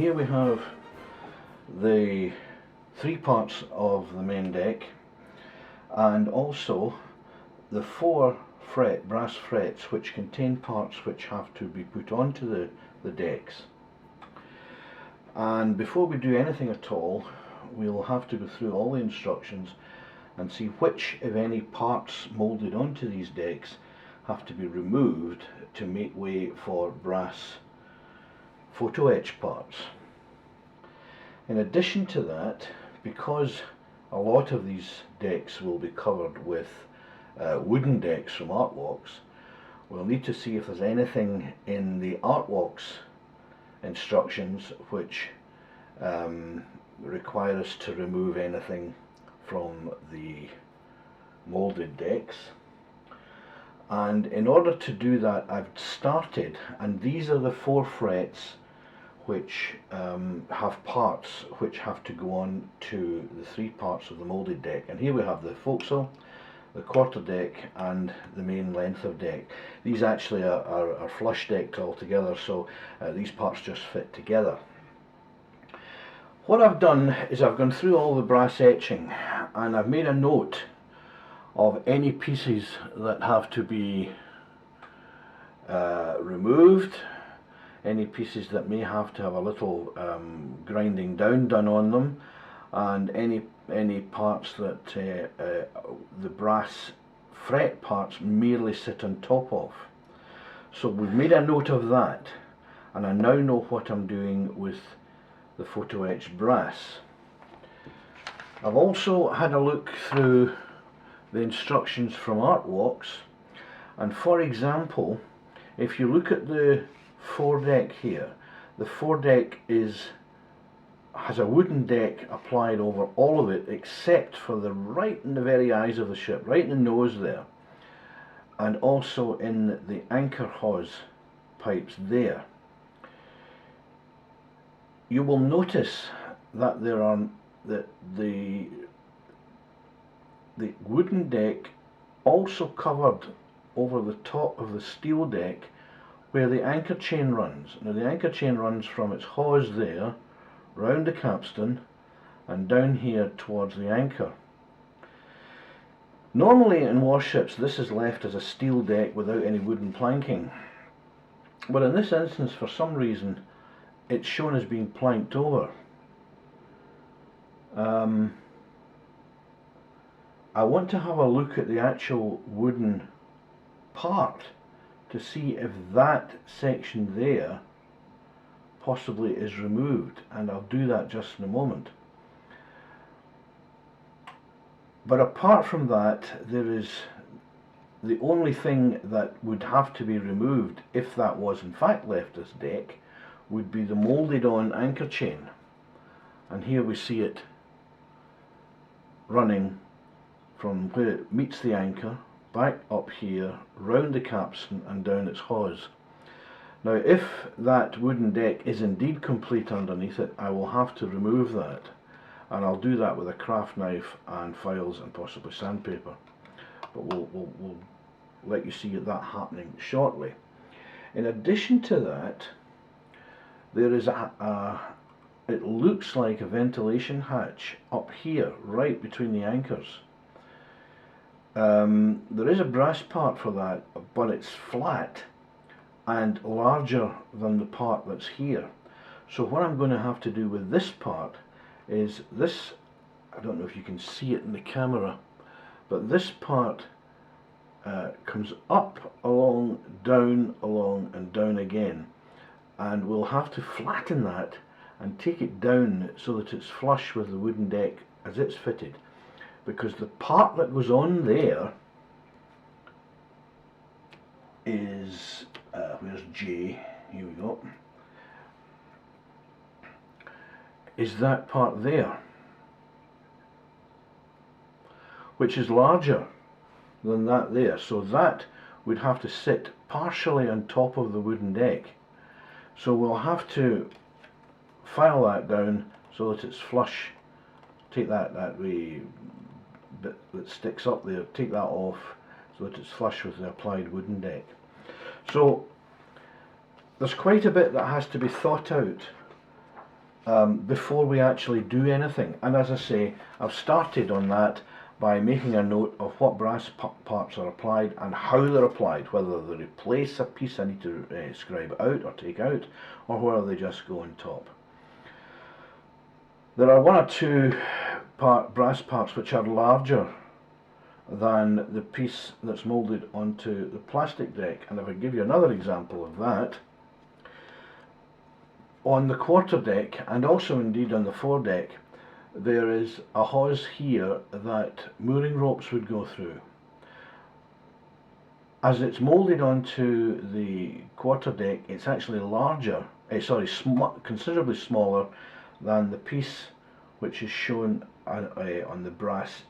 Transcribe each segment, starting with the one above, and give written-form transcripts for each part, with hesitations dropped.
here we have the three parts of the main deck, and also the four brass frets which contain parts which have to be put onto the decks. And before we do anything at all, we'll have to go through all the instructions and see which, if any, parts moulded onto these decks have to be removed to make way for brass photo etch parts. In addition to that, because a lot of these decks will be covered with wooden decks from Artworks, we'll need to see if there's anything in the Artworks instructions which require us to remove anything from the moulded decks. And in order to do that, I've started, and these are the four frets which have parts which have to go on to the three parts of the moulded deck. And here we have the forecastle, the quarter deck, and the main length of deck. These actually are flush decked all together, so these parts just fit together. What I've done is I've gone through all the brass etching, and I've made a note of any pieces that have to be removed, any pieces that may have to have a little grinding down done on them, and any parts that the brass fret parts merely sit on top of. So we've made a note of that, and I now know what I'm doing with the photo etched brass. I've also had a look through the instructions from Artworks, and for example, if you look at the foredeck here, the foredeck has a wooden deck applied over all of it except for right in the very eyes of the ship, right in the nose there, and also in the anchor hawse pipes there. You will notice that the wooden deck also covered over the top of the steel deck where the anchor chain runs. Now the anchor chain runs from its hawse there, round the capstan, and down here towards the anchor. Normally in warships this is left as a steel deck without any wooden planking, but in this instance for some reason it's shown as being planked over. I want to have a look at the actual wooden part to see if that section there possibly is removed, and I'll do that just in a moment. But apart from that, there is the only thing that would have to be removed, if that was in fact left as deck, would be the moulded on anchor chain. And here we see it running from where it meets the anchor, back up here, round the capstan and down its hawse. Now if that wooden deck is indeed complete underneath it, I will have to remove that, and I'll do that with a craft knife and files and possibly sandpaper, but we'll let you see that happening shortly. In addition to that, there is it looks like a ventilation hatch up here right between the anchors. There is a brass part for that, but it's flat and larger than the part that's here. So what I'm going to have to do with this part is this, I don't know if you can see it in the camera, but this part comes up, along, and down again, and we'll have to flatten that and take it down so that it's flush with the wooden deck as it's fitted, because the part that goes on there is where's J? Here we go. Is that part there, which is larger than that there, so that would have to sit partially on top of the wooden deck. So we'll have to file that down so that it's flush. Take that wee bit that sticks up there, take that off so that it's flush with the applied wooden deck. So there's quite a bit that has to be thought out before we actually do anything. And as I say, I've started on that by making a note of what brass parts are applied and how they're applied, whether they replace a piece I need to scribe out or take out, or whether they just go on top. There are one or two brass parts which are larger than the piece that's moulded onto the plastic deck, and if I give you another example of that, on the quarter deck and also indeed on the foredeck, there is a hawse here that mooring ropes would go through. As it's moulded onto the quarter deck, it's actually larger, considerably smaller than the piece which is shown on the brass,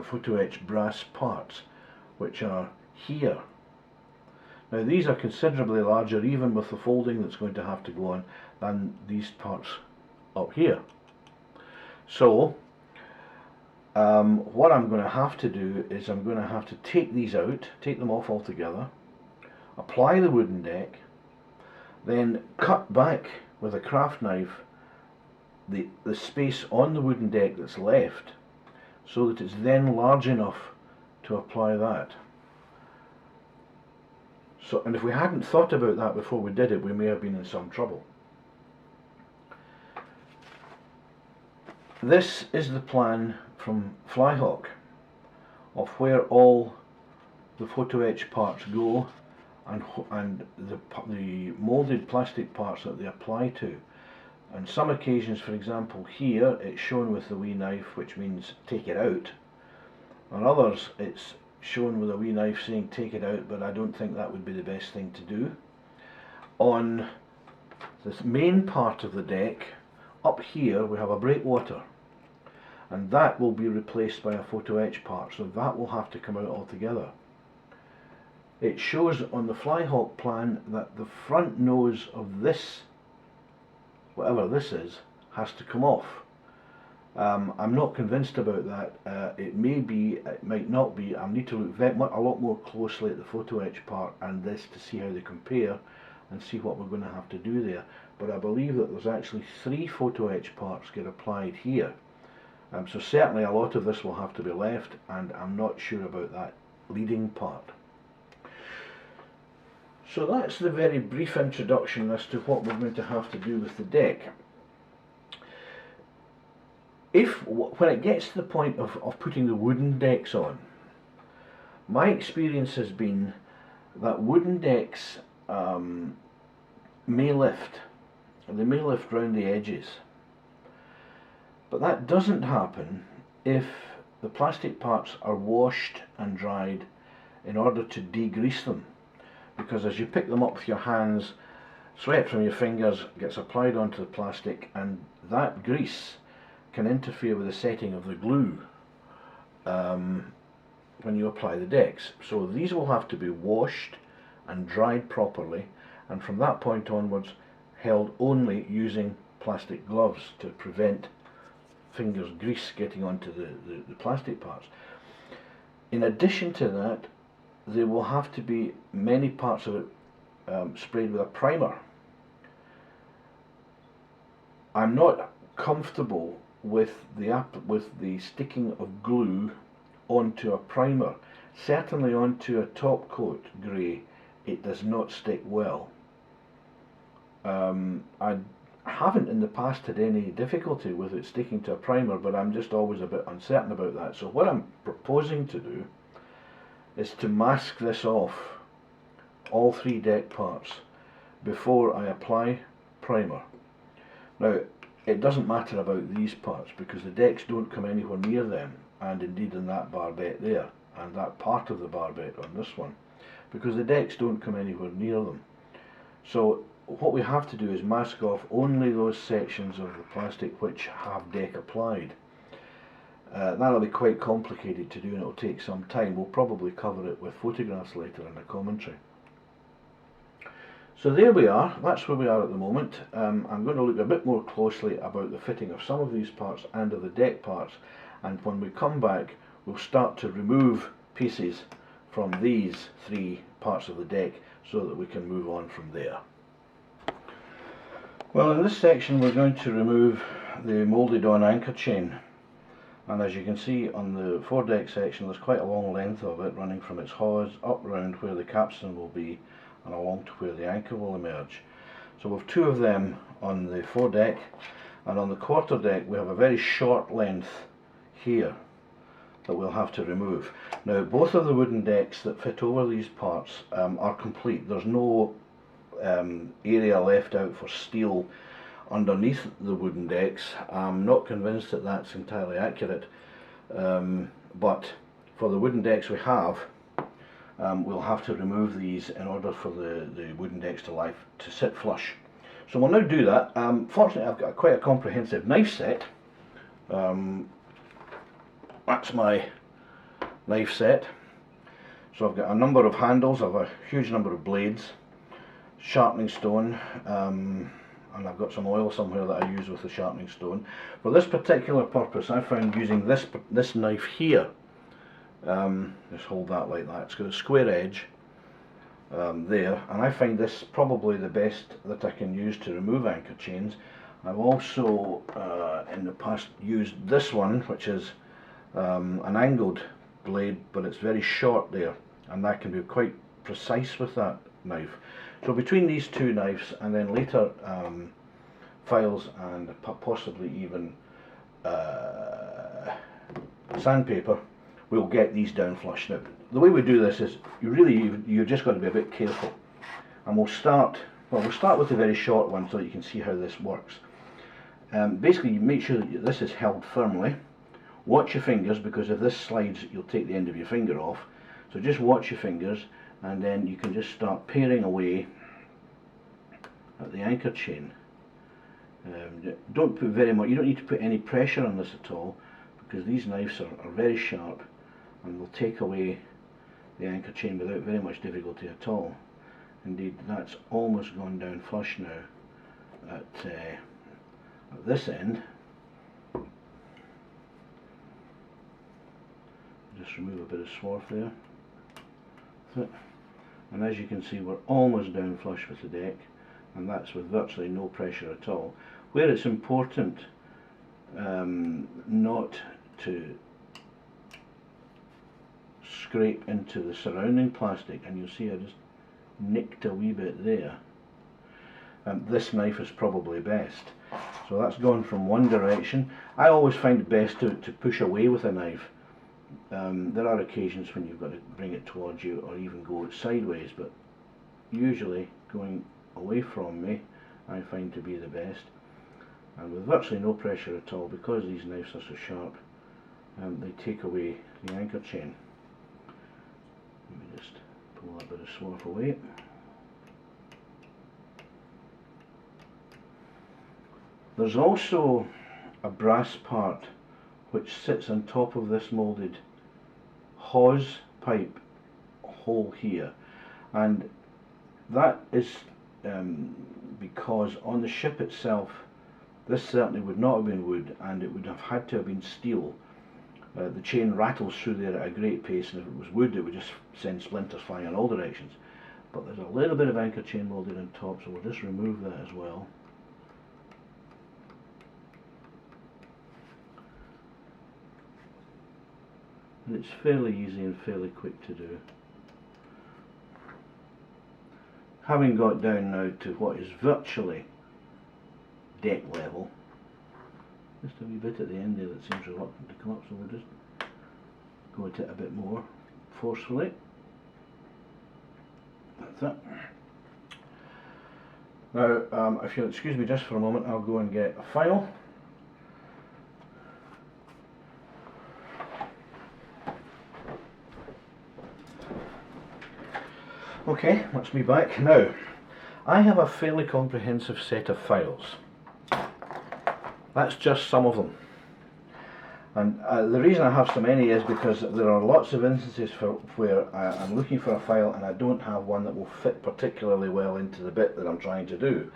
photo etched brass parts, which are here. Now these are considerably larger, even with the folding that's going to have to go on, than these parts up here. So what I'm going to have to do is I'm going to have to take these out, take them off altogether, apply the wooden deck, then cut back with a craft knife the space on the wooden deck that's left, so that it's then large enough to apply that. So, and if we hadn't thought about that before we did it, we may have been in some trouble. This is the plan from Flyhawk of where all the photo etch parts go and the moulded plastic parts that they apply to. On some occasions, for example here, it's shown with the wee knife, which means take it out. On others it's shown with a wee knife saying take it out, but I don't think that would be the best thing to do. On this main part of the deck, up here we have a breakwater, and that will be replaced by a photo etch part, so that will have to come out altogether. It shows on the Flyhawk plan that the front nose of this, whatever this is, has to come off. I'm not convinced about that. It may be, it might not be. I need to look a lot more closely at the photo etch part and this to see how they compare and see what we're going to have to do there. But I believe that there's actually 3 photo etch parts get applied here. So certainly a lot of this will have to be left, and I'm not sure about that leading part. So that's the very brief introduction as to what we're going to have to do with the deck. When it gets to the point of putting the wooden decks on, my experience has been that wooden decks may lift. They may lift round the edges. But that doesn't happen if the plastic parts are washed and dried in order to degrease them. Because as you pick them up with your hands, sweat from your fingers gets applied onto the plastic, and that grease can interfere with the setting of the glue when you apply the decks. So these will have to be washed and dried properly, and from that point onwards held only using plastic gloves to prevent fingers grease getting onto the plastic parts. In addition to that, there will have to be many parts of it sprayed with a primer. I'm not comfortable with the sticking of glue onto a primer. Certainly onto a top coat grey, it does not stick well. I haven't in the past had any difficulty with it sticking to a primer, but I'm just always a bit uncertain about that. So what I'm proposing to do is to mask this off, all 3 deck parts, before I apply primer. Now, it doesn't matter about these parts because the decks don't come anywhere near them, and indeed in that barbette there, and that part of the barbette on this one, because the decks don't come anywhere near them. So what we have to do is mask off only those sections of the plastic which have deck applied. That'll be quite complicated to do, and it'll take some time. We'll probably cover it with photographs later in the commentary. So there we are, that's where we are at the moment. I'm going to look a bit more closely about the fitting of some of these parts and of the deck parts, and when we come back we'll start to remove pieces from these 3 parts of the deck so that we can move on from there. Well, in this section we're going to remove the moulded on anchor chain, and as you can see on the foredeck section there's quite a long length of it running from its hawse up round where the capstan will be and along to where the anchor will emerge. So we have two of them on the foredeck, and on the quarterdeck we have a very short length here that we'll have to remove. Now both of the wooden decks that fit over these parts are complete. There's no area left out for steel underneath the wooden decks. I'm not convinced that that's entirely accurate, but for the wooden decks we have, we'll have to remove these in order for the wooden decks to sit flush. So we'll now do that. Fortunately I've got quite a comprehensive knife set. That's my knife set. So I've got a number of handles, I've a huge number of blades, sharpening stone, and I've got some oil somewhere that I use with the sharpening stone. For this particular purpose I found using this knife here, just hold that like that, it's got a square edge there, and I find this probably the best that I can use to remove anchor chains. I've also in the past used this one, which is an angled blade, but it's very short there, and that can be quite precise with that knife. So between these two knives and then later files and possibly even sandpaper, we'll get these down flush. Now the way we do this is you're just going to be a bit careful, and we'll start with the very short one so that you can see how this works. Basically you make sure that this is held firmly. Watch your fingers, because if this slides you'll take the end of your finger off, so just watch your fingers, and then you can just start paring away at the anchor chain. Don't put very much, you don't need to put any pressure on this at all, because these knives are very sharp and will take away the anchor chain without very much difficulty at all. Indeed, that's almost gone down flush now at this end. Just remove a bit of swarf there. That's it. And as you can see, we're almost down flush with the deck, and that's with virtually no pressure at all. Where it's important not to scrape into the surrounding plastic, and you'll see I just nicked a wee bit there. This knife is probably best. So that's gone from one direction. I always find it best to push away with a knife. There are occasions when you've got to bring it towards you or even go sideways, but usually going away from me I find to be the best, and with virtually no pressure at all, because these knives are so sharp, they take away the anchor chain. Let me just pull that bit of swarf away. There's also a brass part which sits on top of this moulded hawse pipe hole here, and that is because on the ship itself this certainly would not have been wood, and it would have had to have been steel. The chain rattles through there at a great pace, and if it was wood it would just send splinters flying in all directions. But there's a little bit of anchor chain moulded on top, so we'll just remove that as well. And it's fairly easy and fairly quick to do. Having got down now to what is virtually deck level, just a wee bit at the end there that seems reluctant to come up, so we'll just go at it a bit more forcefully. That's it. Now, if you'll excuse me just for a moment, I'll go and get a file. Okay, that's me back. Now, I have a fairly comprehensive set of files. That's just some of them. And the reason I have so many is because there are lots of instances where I'm looking for a file and I don't have one that will fit particularly well into the bit that I'm trying to do.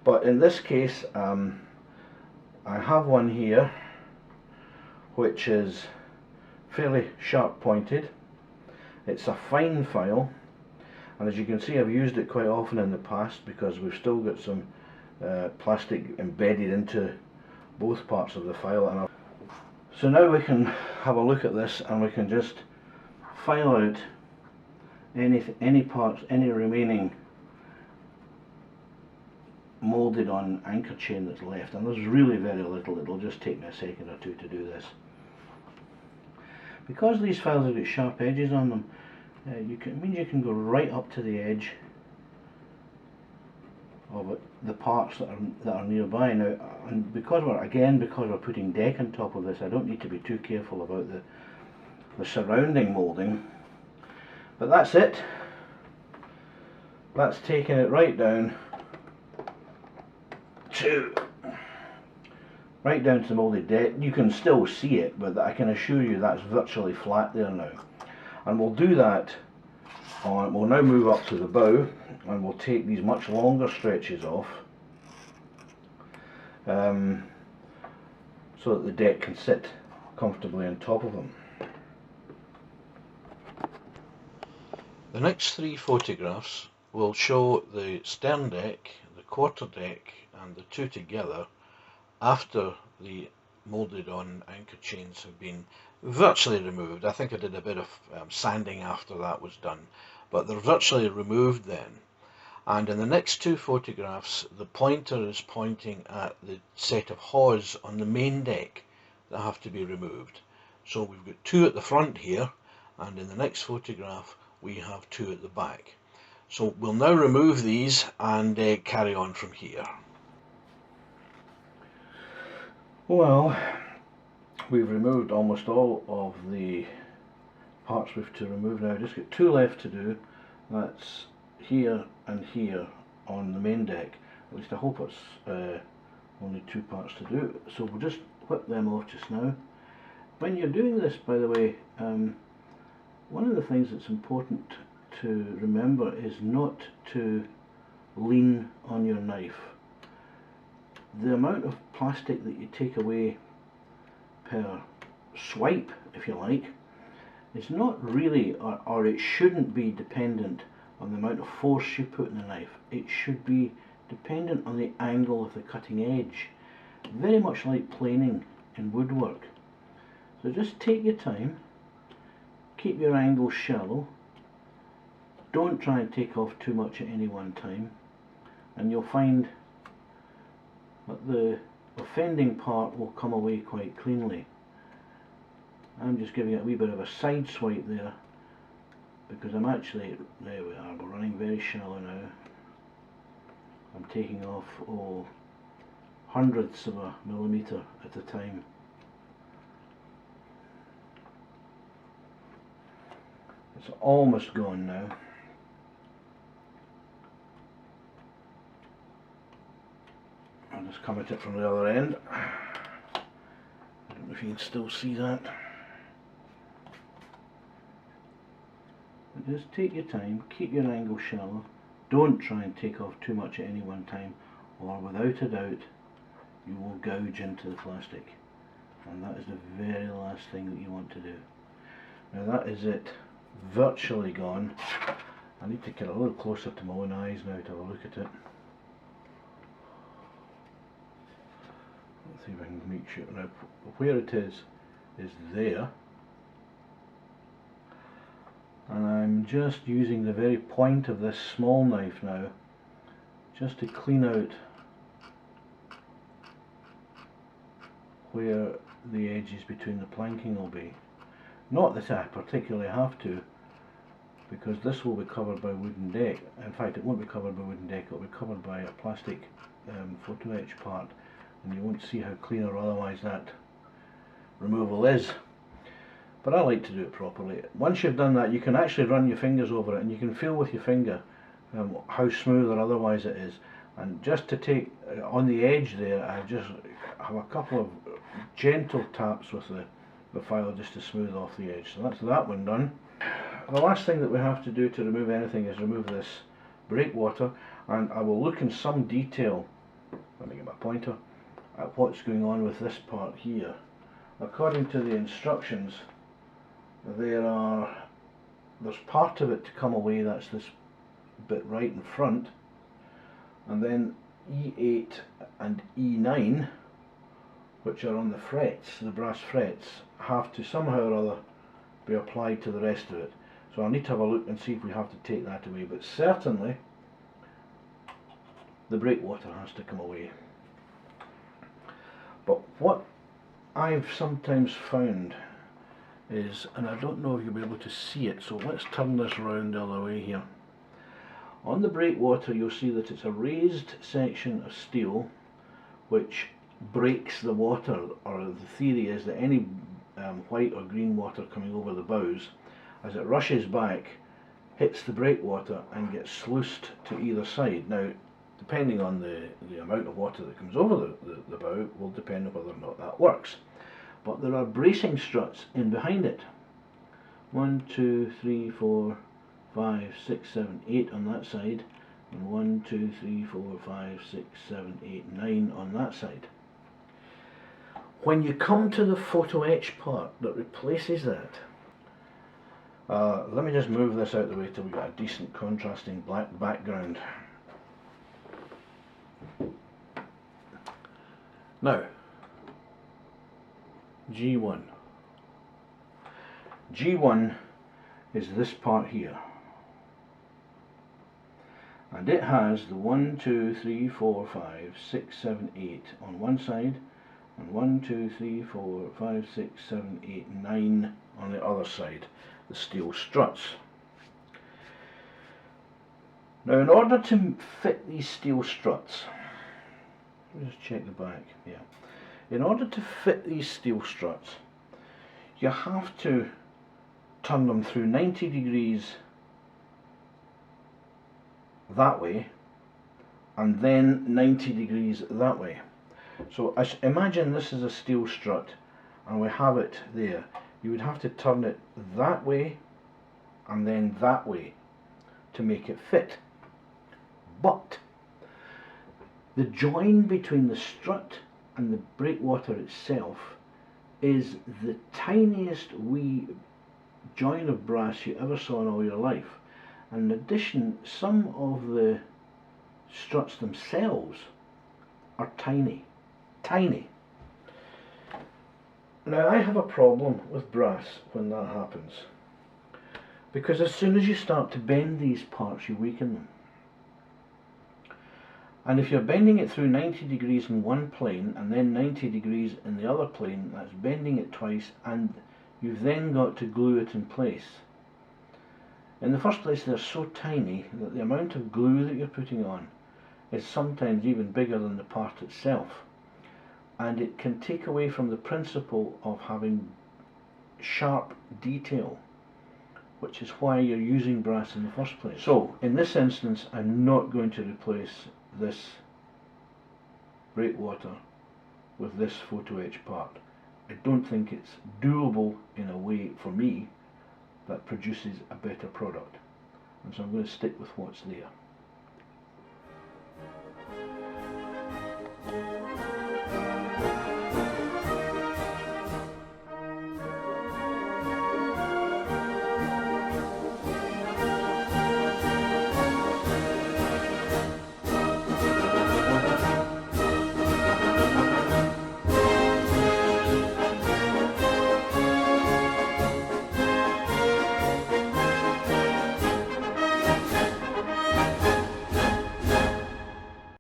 But in this case, I have one here which is fairly sharp pointed. It's a fine file. And as you can see, I've used it quite often in the past because we've still got some plastic embedded into both parts of the file. And so now we can have a look at this, and we can just file out any parts, any remaining moulded on anchor chain that's left, and there's really very little. It'll just take me a second or two to do this. Because these files have got sharp edges on them, it means you can go right up to the edge of it, the parts that are nearby. Now, and because we're putting deck on top of this, I don't need to be too careful about the surrounding moulding. But that's it. That's taking it right down to the moulded deck. You can still see it, but I can assure you that's virtually flat there now. And we'll do that on, we'll now move up to the bow, and we'll take these much longer stretches off, so that the deck can sit comfortably on top of them. The next three photographs will show the stern deck, the quarter deck and the two together after the moulded on anchor chains have been virtually removed. I think I did a bit of sanding after that was done, but they're virtually removed then. And in the next two photographs, the pointer is pointing at the set of hawse on the main deck that have to be removed. So we've got two at the front here, and in the next photograph we have two at the back. So we'll now remove these and carry on from here. Well, we've removed almost all of the parts we've to remove now. Just got two left to do. That's here and here on the main deck. At least I hope it's only two parts to do. So we'll just whip them off just now. When you're doing this, by the way, one of the things that's important to remember is not to lean on your knife. The amount of plastic that you take away per swipe, if you like, is not really, or it shouldn't be dependent on the amount of force you put in the knife. It should be dependent on the angle of the cutting edge, very much like planing in woodwork. So just take your time, keep your angles shallow, don't try and take off too much at any one time, and you'll find that the offending part will come away quite cleanly. I'm just giving it a wee bit of a side swipe there, because I'm actually, there we are, we're running very shallow now. I'm taking off, hundredths of a millimetre at a time. It's almost gone now. I'll just come at it from the other end. I don't know if you can still see that. But just take your time, keep your angle shallow, don't try and take off too much at any one time, or without a doubt you will gouge into the plastic, and that is the very last thing that you want to do. Now that is it, virtually gone. I need to get a little closer to my own eyes now to have a look at it. Let's see if I can make sure. Now where it is there, and I'm just using the very point of this small knife now just to clean out where the edges between the planking will be. Not that I particularly have to, because this will be covered by wooden deck. In fact, it won't be covered by wooden deck, it will be covered by a plastic photo etch part, and you won't see how clean or otherwise that removal is. But I like to do it properly. Once you've done that, you can actually run your fingers over it, and you can feel with your finger how smooth or otherwise it is. And just to take on the edge there, I just have a couple of gentle taps with the file just to smooth off the edge. So that's that one done. The last thing that we have to do to remove anything is remove this breakwater, and I will look in some detail, let me get my pointer, at what's going on with this part here. According to the instructions, there's part of it to come away, that's this bit right in front, and then E8 and E9, which are on the frets, the brass frets, have to somehow or other be applied to the rest of it. So I'll need to have a look and see if we have to take that away, but certainly the breakwater has to come away. But what I've sometimes found is, and I don't know if you'll be able to see it, so let's turn this round the other way here. On the breakwater you'll see that it's a raised section of steel which breaks the water, or the theory is that any white or green water coming over the bows, as it rushes back, hits the breakwater and gets sluiced to either side. Now, depending on the amount of water that comes over the bow will depend on whether or not that works. But there are bracing struts in behind it. 1, 2, 3, 4, 5, 6, 7, 8 on that side, and 1, 2, 3, 4, 5, 6, 7, 8, 9 on that side. When you come to the photo etch part that replaces that, let me just move this out of the way till we get a decent contrasting black background. Now, G1. G1 is this part here. And it has the 1, 2, 3, 4, 5, 6, 7, 8 on one side, and 1, 2, 3, 4, 5, 6, 7, 8, 9 on the other side, the steel struts. Now, in order to fit these steel struts, let me just check the back, yeah. In order to fit these steel struts, you have to turn them through 90 degrees that way, and then 90 degrees that way. So imagine this is a steel strut and we have it there. You would have to turn it that way and then that way to make it fit. But the join between the strut and the breakwater itself is the tiniest wee join of brass you ever saw in all your life. And in addition, some of the struts themselves are tiny. Tiny. Now, I have a problem with brass when that happens, because as soon as you start to bend these parts, you weaken them. And if you're bending it through 90 degrees in one plane and then 90 degrees in the other plane, that's bending it twice, and you've then got to glue it in place. In the first place, they're so tiny that the amount of glue that you're putting on is sometimes even bigger than the part itself. And it can take away from the principle of having sharp detail, which is why you're using brass in the first place. So, in this instance, I'm not going to replace this breakwater with this photo etch part. I don't think it's doable in a way, for me, that produces a better product. And so I'm going to stick with what's there.